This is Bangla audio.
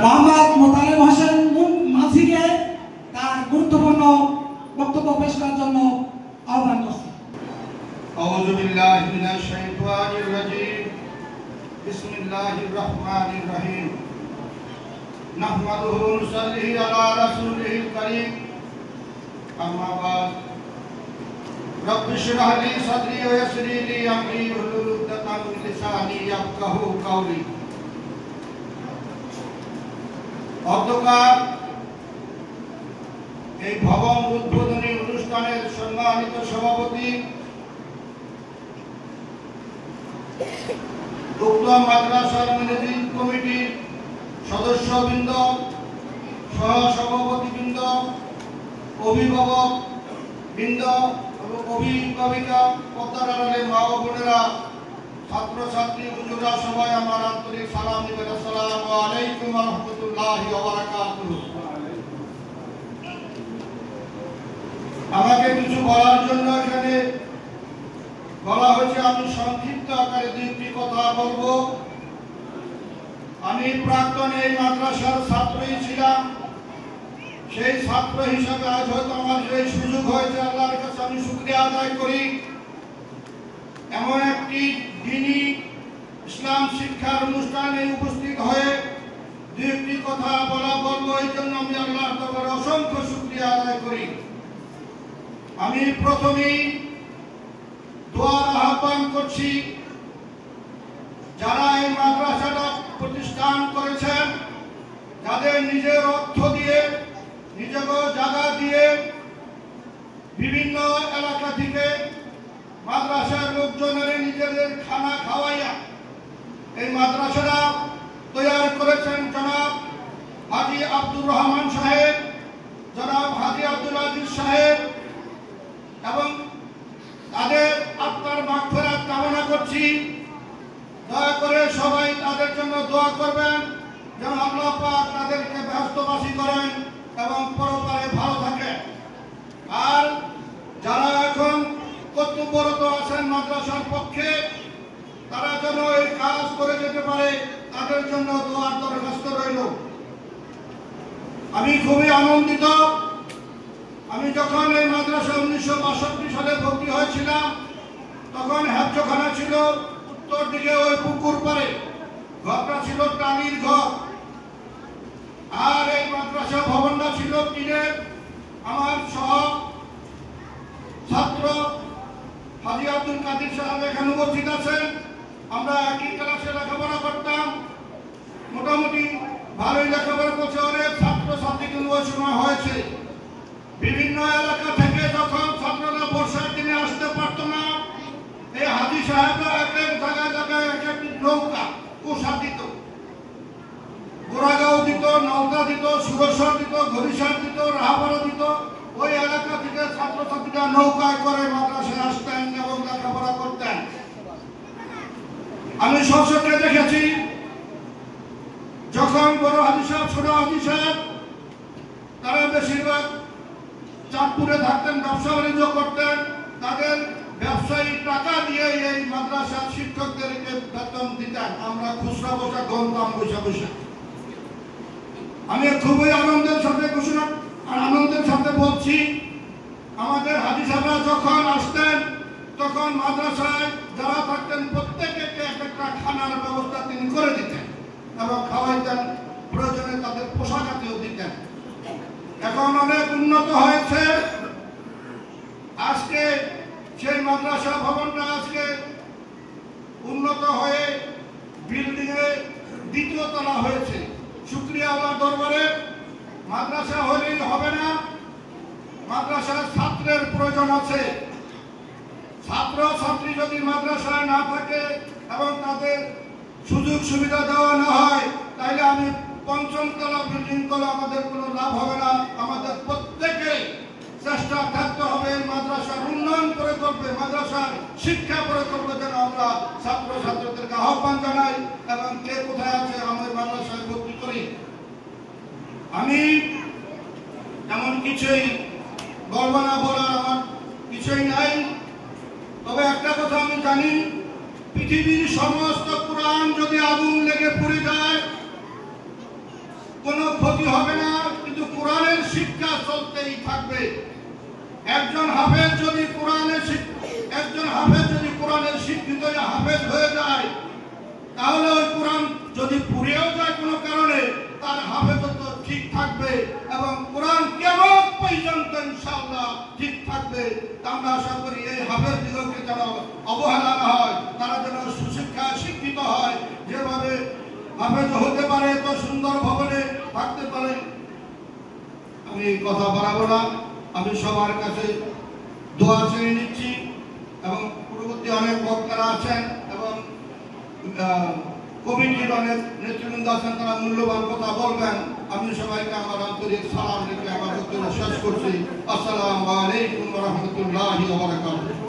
মোহাম্মদ মোতালেব হোসেন মাঝিকে তার গুরুত্বপূর্ণ বক্তব্য পেশ করার জন্য আহ্বান করছি। আউযু বিল্লাহি মিনাশ শাইতানির রাজীম। বিসমিল্লাহির রহমানির রহিম। নাহমাদুহু ওয়া নুসাল্লি আলা রাসূলিল কারীম। আম্মা বা'দ। রব্বি ইশরাহ লি সাদরি ওয়া ইয়াসসির লি আমরি ওয়াহলুল উকদাতাম মিন লিসানি ইয়াফকাহু কাওলি। অধ্যকার এই ভবন উদ্বোধনী অনুষ্ঠানের সম্মানিত সভাপতি, উক্ত মাদ্রাসার ম্যানেজিং কমিটির সদস্যবৃন্দ, সহসভাপতিবৃন্দ, অভিভাবক বৃন্দ এবং অভিভাবিকা, পর্দার আড়ালে মা ও বোনেরা, ছাত্রছাত্রী, হুজুররা, সবাই আমার আন্তরিক সালাম দিবেন। আসসালামু আলাইকুম ওয়া রাহমাতুল্লাহি ওয়া বারাকাতুহু। আমাকে কিছু বলার জন্য এখানে বলা হয়েছে। আমি সংক্ষিপ্ত আকারে দুইটি কথা বলবো। আমি প্রাক্তন এই মাদ্রাসার ছাত্রই ছিলাম। সেই ছাত্র হিসাবে আজ হয়তো আমার এই সুযোগ হয়েছে, আল্লাহর কাছে আমি শুকরিয়া আদায় করি। এমন একটি দ্বীনি ইসলাম শিক্ষার অনুষ্ঠানে উপস্থিত হয়ে দুই একটি কথা বলবো, এই জন্য আমি আল্লাহর দরবারে অসংখ্য শুকরিয়া আদায় করি। আমি প্রথমেই দোয়ার আহ্বান করছি, যারা এই মাদ্রাসাটা প্রতিষ্ঠান করেছেন, যাদের নিজের অর্থ দিয়ে, নিজের জায়গা দিয়ে, বিভিন্ন এলাকা থেকে মাদ্রাসার লোকজনের নিজেদের খানা খাওয়াইয়া এই মাদ্রাসাটা তৈরি করেছেন জনাব হাজী আব্দুর রহমান সাহেব, জনাব হাজী আব্দুল আজিজ সাহেব, এবং তাদের আত্মার মাগফিরাত কামনা করছি। দয়া করে সবাই তাদের জন্য দোয়া করবেন যেন আল্লাহ পাক তাদেরকে ব্যস্তবাসী করেন এবং পরপারে ভালো থাকে। আর যারা এখন কর্তব্যরত আছেন মাদ্রাসার পক্ষে, তারা যেন এই কাজ করে যেতে পারে, তাদের জন্য দোয়ার দরখাস্ত রইল। আমি খুবই আনন্দিত। আমি যখন এই মাদ্রাসা 1962 সালে ভর্তি হয়েছিলাম, তখন হেফজখানা ছিল উত্তর দিকে ওই পুকুর পাড়ে। ঘরটা ছিল টালির ঘর, আর এই মাদ্রাসা ভবনটা ছিল টিনের। আমার সহ ছাত্র হাজী আব্দুল কাদির সাহেব এখানে উপস্থিত আছেন। আমরা একই ক্লাসে লেখাপড়া করতাম, মোটামুটি ভালোই লেখাপড়া করছে। অনেক ছাত্রছাত্রী কিন্তু ওই সময় হয়েছে। বিভিন্ন এলাকা থেকে যখন ছাত্ররা বর্ষার দিনে আসতে পারত না, এই হাজী সাহেবরা এক এক জায়গায় জায়গায় এক একটি নৌকা কুষা দিত, গোড়াগাঁও দিত, নওদা দিত, সুরেশ্বর দিত, ঘড়িসার দিত, রাহাপাড়া দিত। ওই এলাকা থেকে ছাত্রছাত্রীরা নৌকায় করে মাদ্রাসায় আসতেন এবং লেখাপড়া করতেন। আমি সশকে দেখেছি, যখন বড় হাজী সাহেব, ছোট হাজী সাহেব, তারা বেশিরভাগ চাঁদপুরে থাকতেন, ব্যবসা বাণিজ্য করতেন। তাদের ব্যবসায়ী টাকা দিয়ে এই মাদ্রাসার শিক্ষকদেরকে বেতন দিতেন। আমরা খুচরা বসা গণতাম বসে বসে। আমি খুবই আনন্দের সাথে বলছি, আমাদের হাজী সাহেবরা যখন আসতেন, তখন মাদ্রাসায় যারা থাকতেন প্রত্যেকে এক একটা খানার ব্যবস্থা তিনি করে দিতেন এবং খাওয়াইতেন, প্রয়োজনে তাদের পোশাক আদিও দিতেন। এখন অনেক উন্নত হয়েছে। আজকে সেই মাদ্রাসা ভবনটা আজকে উন্নত হয়ে বিল্ডিং এ দ্বিতীয় তলা হয়েছে। শুকরিয়া আল্লাহর দরবারে। মাদ্রাসা হলেই হবে না, মাদ্রাসার ছাত্রের প্রয়োজন আছে। ছাত্র ছাত্রী যদি মাদ্রাসায় না থাকে এবং তাদের সুযোগ সুবিধা দেওয়া না হয়, তাহলে আমি পঞ্চম তলা বিল্ডিং করে আমাদের কোনো লাভ হবে না। আমাদের প্রত্যেকে চেষ্টা থাকতে হবে মাদ্রাসার উন্নয়ন করে করবে, মাদ্রাসার শিক্ষা করে করবে, যেন আমরা ছাত্র ছাত্রীদেরকে আহ্বান জানাই এবং কে কোথায় আছে আমাদের মাদ্রাসায় ভর্তি করি। আমি এমন কিছুই বলবো না, বলার আমার কিছুই নাই। তবে একটা কথা আমি জানি, পৃথিবীর সমস্ত কোরআন যদি আগুন লেগে পুড়ে যায়, হাফেজ যদি কোরআনের শিক্ষিত হাফেজ হয়ে যায়, তাহলে ওই কোরআন যদি পুড়েও যায় কোনো কারণে, তার হাফেজত ঠিক থাকবে এবং কোরআন কিয়ামত পর্যন্ত ইনশাআল্লাহ ঠিক থাকবে। আমরা আশা করি এই হাফেজদিগকে যেন অবহেলা না হয়, তারা যেন সুশিক্ষায় শিক্ষিত হয়, যেভাবে হাফেজ হতে পারে, এত সুন্দর ভবনে থাকতে পারে। আমি কথা বাড়াবো না, আমি সবার কাছে দোয়া চেয়ে নিচ্ছি এবং পূর্ববর্তী অনেক বক্তারা আছেন এবং কমিটির অনেক নেতৃবৃন্দ আছেন, তারা মূল্যবান কথা বলবেন। আমি সবাইকে আমার আন্তরিক সালাম রেখে আমার বক্তব্য শেষ করছি। আসসালামু আলাইকুম ওয়া রাহমাতুল্লাহি ওয়া বারাকাতুহু।